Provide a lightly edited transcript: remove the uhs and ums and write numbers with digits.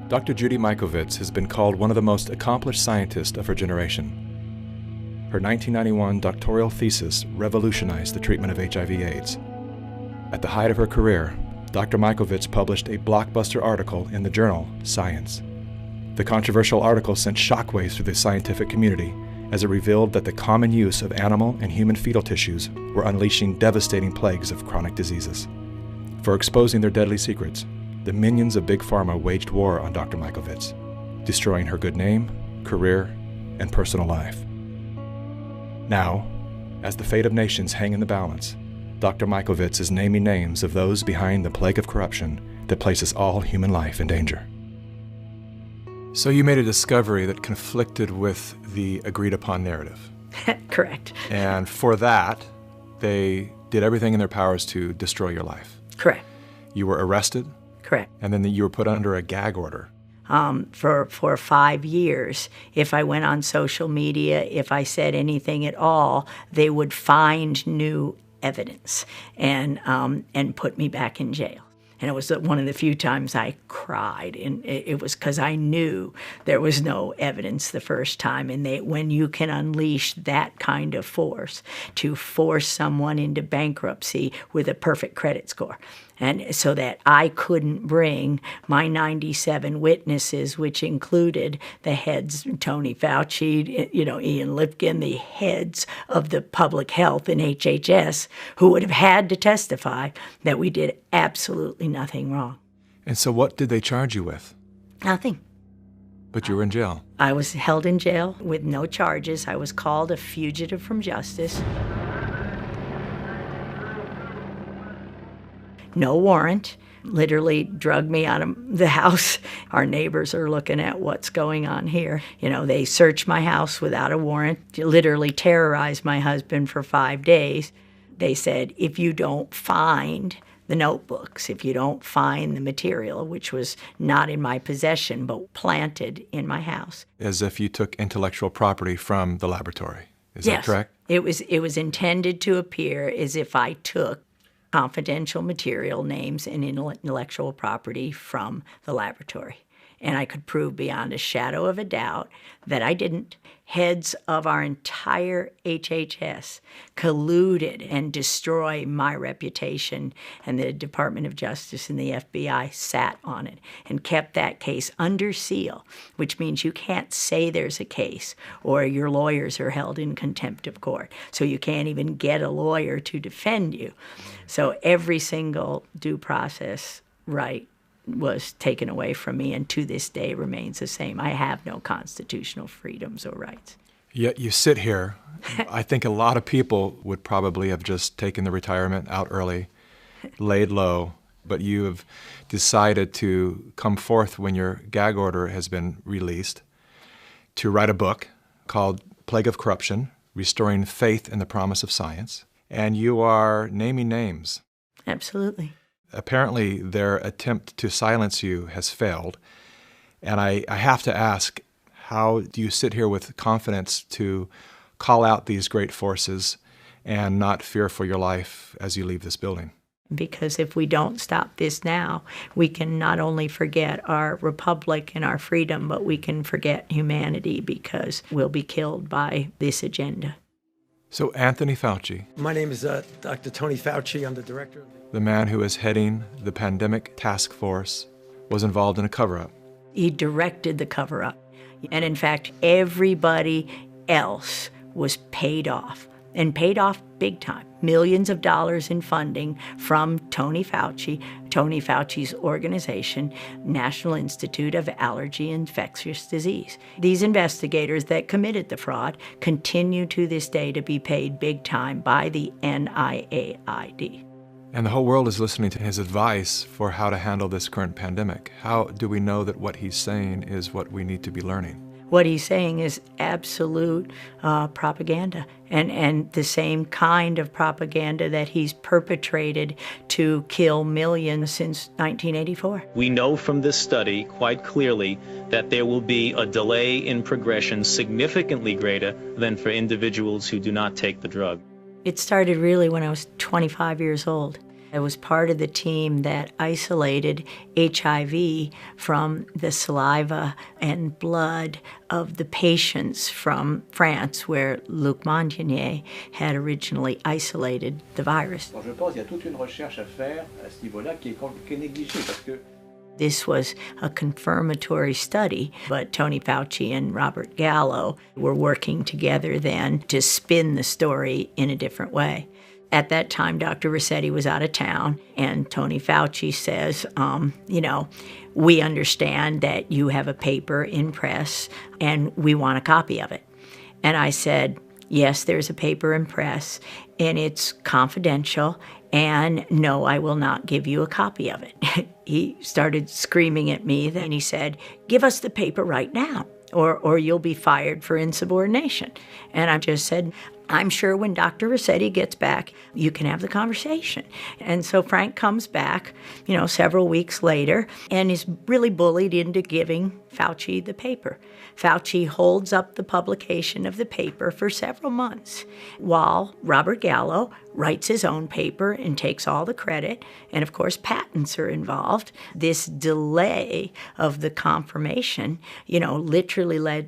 Dr. Judy Mikovitz has been called one of the most accomplished scientists of her generation. Her 1991 doctoral thesis revolutionized the treatment of HIV/AIDS. At the height of her career, Dr. Mikovitz published a blockbuster article in the journal Science. The controversial article sent shockwaves through the scientific community as it revealed that the common use of animal and human fetal tissues were unleashing devastating plagues of chronic diseases. For exposing their deadly secrets, the minions of Big Pharma waged war on Dr. Mikovitz, destroying her good name, career, and personal life. Now, as the fate of nations hang in the balance, Dr. Mikovitz is naming names of those behind the plague of corruption that places all human life in danger. So you made a discovery that conflicted with the agreed-upon narrative. Correct. And for that, they did everything in their powers to destroy your life. Correct. You were arrested. Correct. And then you were put under a gag order. For 5 years, if I went on social media, if I said anything at all, they would find new evidence and put me back in jail. And it was one of the few times I cried, and it was because I knew there was no evidence the first time. And when you can unleash that kind of force to force someone into bankruptcy with a perfect credit score, and so that I couldn't bring my 97 witnesses, which included the heads, Tony Fauci, Ian Lipkin, the heads of the public health in HHS, who would have had to testify that we did absolutely nothing wrong. And so what did they charge you with? Nothing. But you were in jail. I was held in jail with no charges. I was called a fugitive from justice. No warrant, literally drugged me out of the house. Our neighbors are looking at what's going on here. They searched my house without a warrant, literally terrorized my husband for 5 days. They said, if you don't find the notebooks, if you don't find the material, which was not in my possession but planted in my house. As if you took intellectual property from the laboratory. Is that correct? It was intended to appear as if I took confidential material, names, and intellectual property from the laboratory. And I could prove beyond a shadow of a doubt that I didn't. Heads of our entire HHS colluded and destroyed my reputation, and the Department of Justice and the FBI sat on it and kept that case under seal, which means you can't say there's a case or your lawyers are held in contempt of court. So you can't even get a lawyer to defend you. So every single due process right was taken away from me, and to this day remains the same. I have no constitutional freedoms or rights. Yet you sit here. I think a lot of people would probably have just taken the retirement out early, laid low, but you have decided to come forth when your gag order has been released to write a book called Plague of Corruption, Restoring Faith in the Promise of Science, and you are naming names. Absolutely. Apparently, their attempt to silence you has failed. And I have to ask, how do you sit here with confidence to call out these great forces and not fear for your life as you leave this building? Because if we don't stop this now, we can not only forget our republic and our freedom, but we can forget humanity because we'll be killed by this agenda. So Anthony Fauci. My name is Dr. Tony Fauci. I'm the director. The man who is heading the pandemic task force was involved in a cover-up. He directed the cover-up. And in fact, everybody else was paid off, and paid off big time. Millions of dollars in funding from Tony Fauci's organization, National Institute of Allergy and Infectious Disease. These investigators that committed the fraud continue to this day to be paid big time by the NIAID. And the whole world is listening to his advice for how to handle this current pandemic. How do we know that what he's saying is what we need to be learning? What he's saying is absolute propaganda, and the same kind of propaganda that he's perpetrated to kill millions since 1984. We know from this study quite clearly that there will be a delay in progression significantly greater than for individuals who do not take the drug. It started really when I was 25 years old. I was part of the team that isolated HIV from the saliva and blood of the patients from France, where Luc Montagnier had originally isolated the virus. Je pense qu'il y a toute une recherche à faire à ce niveau-là qui est négligée parce que This was a confirmatory study, but Tony Fauci and Robert Gallo were working together then to spin the story in a different way. At that time, Dr. Rossetti was out of town, and Tony Fauci says, we understand that you have a paper in press, and we want a copy of it. And I said, yes, there's a paper in press, and it's confidential, and no, I will not give you a copy of it. He started screaming at me, then he said, give us the paper right now, or you'll be fired for insubordination. And I just said, I'm sure when Dr. Rossetti gets back, you can have the conversation. And so Frank comes back, several weeks later, and is really bullied into giving Fauci the paper. Fauci holds up the publication of the paper for several months, while Robert Gallo writes his own paper and takes all the credit, and of course patents are involved. This delay of the confirmation, literally led